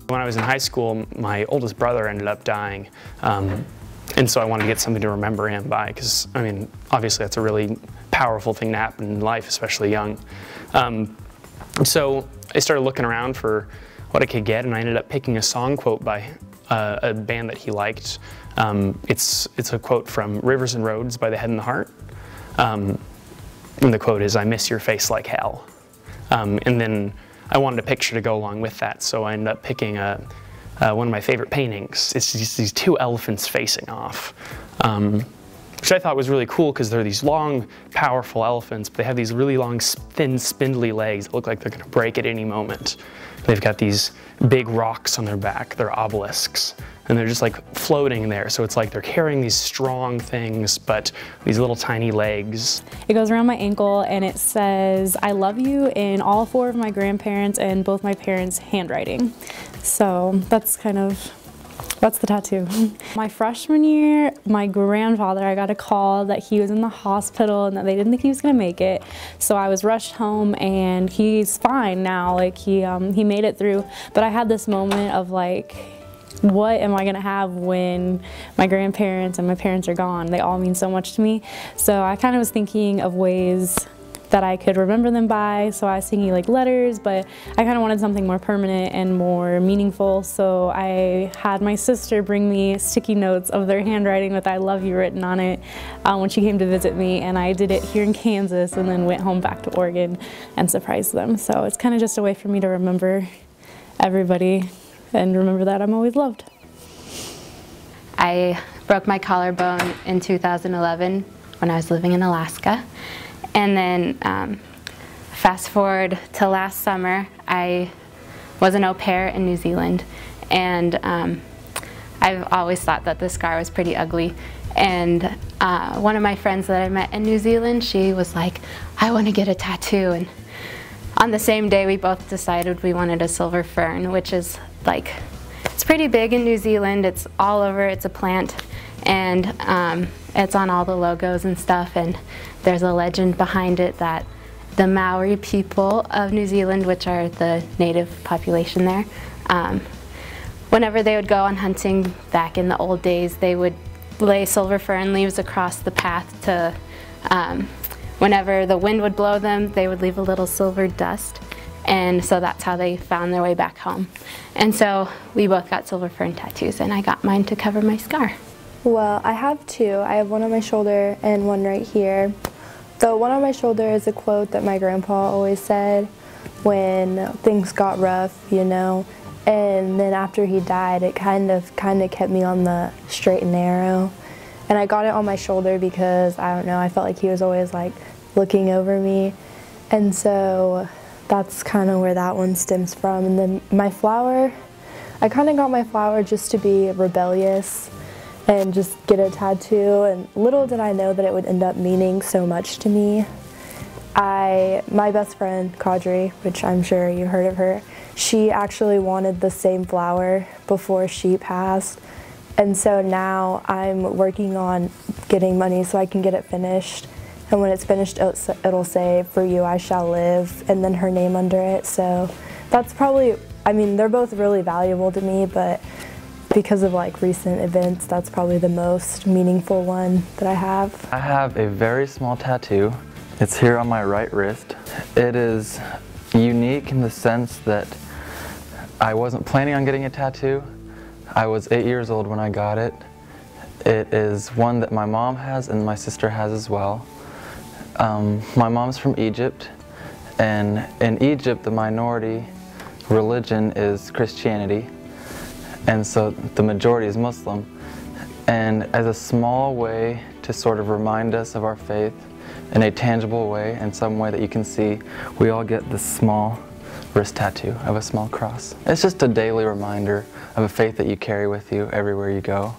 When I was in high school, my oldest brother ended up dying, and so I wanted to get something to remember him by, because, I mean, obviously that's a really powerful thing to happen in life, especially young. So I started looking around for what I could get, and I ended up picking a song quote by a band that he liked. It's a quote from Rivers and Roads by The Head and the Heart. And the quote is, "I miss your face like hell." And then I wanted a picture to go along with that, so I ended up picking one of my favorite paintings. It's just these two elephants facing off, which I thought was really cool because they're these long, powerful elephants, but they have these really long, thin, spindly legs that look like they're going to break at any moment. They've got these big rocks on their back, they're obelisks, and they're just like floating there, so it's like they're carrying these strong things, but these little tiny legs. It goes around my ankle and it says, "I love you," in all four of my grandparents and both my parents' handwriting. So that's the tattoo. My freshman year, my grandfather, I got a call that he was in the hospital and that they didn't think he was gonna make it. So I was rushed home and he's fine now, like he made it through. But I had this moment of like, what am I gonna have when my grandparents and my parents are gone? They all mean so much to me. So I kind of was thinking of ways that I could remember them by. So I was thinking like letters, but I kind of wanted something more permanent and more meaningful. So I had my sister bring me sticky notes of their handwriting with "I love you" written on it when she came to visit me, and I did it here in Kansas and then went home back to Oregon and surprised them. So it's kind of just a way for me to remember everybody and remember that I'm always loved. I broke my collarbone in 2011 when I was living in Alaska. And then fast forward to last summer, I was an au pair in New Zealand. And I've always thought that the scar was pretty ugly. And one of my friends that I met in New Zealand, she was like, "I want to get a tattoo." And on the same day, we both decided we wanted a silver fern, which is like, it's pretty big in New Zealand. It's all over, it's a plant. And it's on all the logos and stuff, and there's a legend behind it that the Maori people of New Zealand, which are the native population there, whenever they would go on hunting back in the old days, they would lay silver fern leaves across the path to, whenever the wind would blow them, they would leave a little silver dust. And so that's how they found their way back home. And so we both got silver fern tattoos, and I got mine to cover my scar. Well, I have two. I have one on my shoulder and one right here. The one on my shoulder is a quote that my grandpa always said when things got rough, you know. And then after he died, it kind of kept me on the straight and narrow. And I got it on my shoulder because, I don't know, I felt like he was always like looking over me. And so that's kind of where that one stems from. And then my flower, I kind of got my flower just to be rebellious and just get a tattoo, and little did I know that it would end up meaning so much to me. My best friend, Kadri, which I'm sure you heard of her, she actually wanted the same flower before she passed, and so now I'm working on getting money so I can get it finished, and when it's finished it'll say, "For you I shall live," and then her name under it. So that's probably, I mean, they're both really valuable to me, but because of like recent events, that's probably the most meaningful one that I have. I have a very small tattoo. It's here on my right wrist. It is unique in the sense that I wasn't planning on getting a tattoo. I was 8 years old when I got it. It is one that my mom has and my sister has as well. My mom's from Egypt, and in Egypt the minority religion is Christianity. And so the majority is Muslim. And as a small way to sort of remind us of our faith in a tangible way, in some way that you can see, we all get this small wrist tattoo of a small cross. It's just a daily reminder of a faith that you carry with you everywhere you go.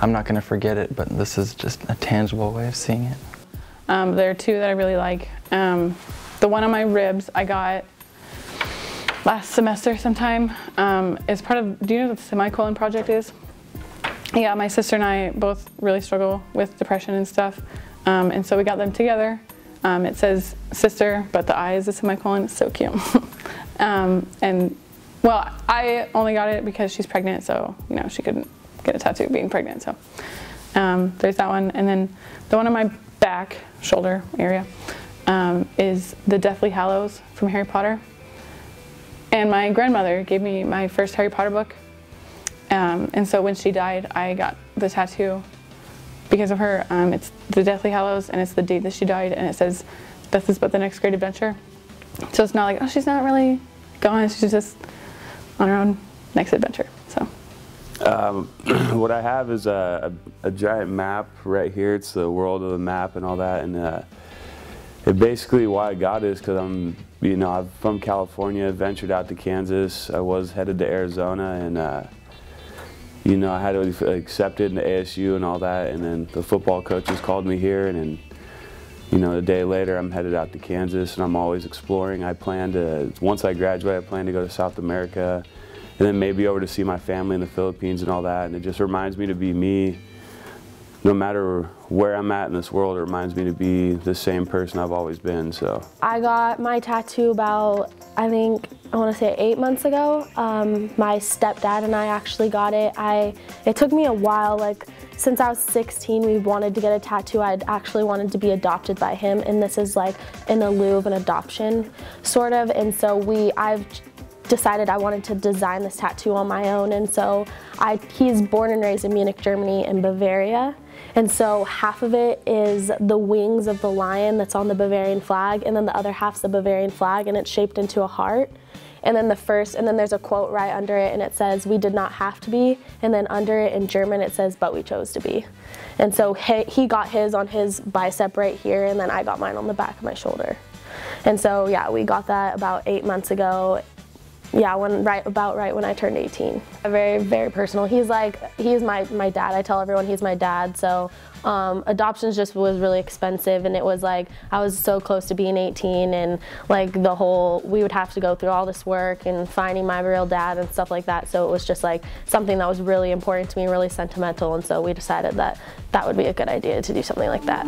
I'm not going to forget it, but this is just a tangible way of seeing it. There are two that I really like. The one on my ribs I got last semester sometime. As part of, do you know what the Semicolon Project is? Yeah, my sister and I both really struggle with depression and stuff, and so we got them together. It says sister, but the I is a semicolon. It's so cute. And Well, I only got it because she's pregnant, so you know she couldn't get a tattoo being pregnant. So there's that one, and then the one on my back shoulder area is the Deathly Hallows from Harry Potter. And my grandmother gave me my first Harry Potter book, and so when she died, I got the tattoo because of her. It's the Deathly Hallows, and it's the date that she died, and it says, "Death is but the next great adventure." So it's not like, oh, she's not really gone, she's just on her own next adventure. So what I have is a giant map right here. It's the world of the map and all that, and it basically, why I got it is because I'm from California, ventured out to Kansas. I was headed to Arizona, and I had to accept it into ASU and all that, and then the football coaches called me here, and then a day later I'm headed out to Kansas, and I'm always exploring. I plan to, once I graduate, I plan to go to South America, and then maybe over to see my family in the Philippines and all that, and it just reminds me to be me. No matter where I'm at in this world, it reminds me to be the same person I've always been. So I got my tattoo about, I want to say 8 months ago. My stepdad and I actually got it. It took me a while, like since I was 16, we wanted to get a tattoo. I'd actually wanted to be adopted by him, and this is like in a lieu of an adoption, sort of. And so I've decided I wanted to design this tattoo on my own, and so he's born and raised in Munich, Germany, in Bavaria. And so half of it is the wings of the lion that's on the Bavarian flag, and then the other half's the Bavarian flag, and it's shaped into a heart. And then there's a quote right under it, and it says, "We did not have to be," and then under it in German it says, "But we chose to be." And so he got his on his bicep right here, and then I got mine on the back of my shoulder. And so yeah, we got that about 8 months ago. Yeah, right when I turned 18. Very, very personal. He's my dad. I tell everyone he's my dad. So adoptions just was really expensive, and it was like I was so close to being 18, and like we would have to go through all this work and finding my real dad and stuff like that. So it was just like something that was really important to me, really sentimental, and so we decided that would be a good idea to do something like that.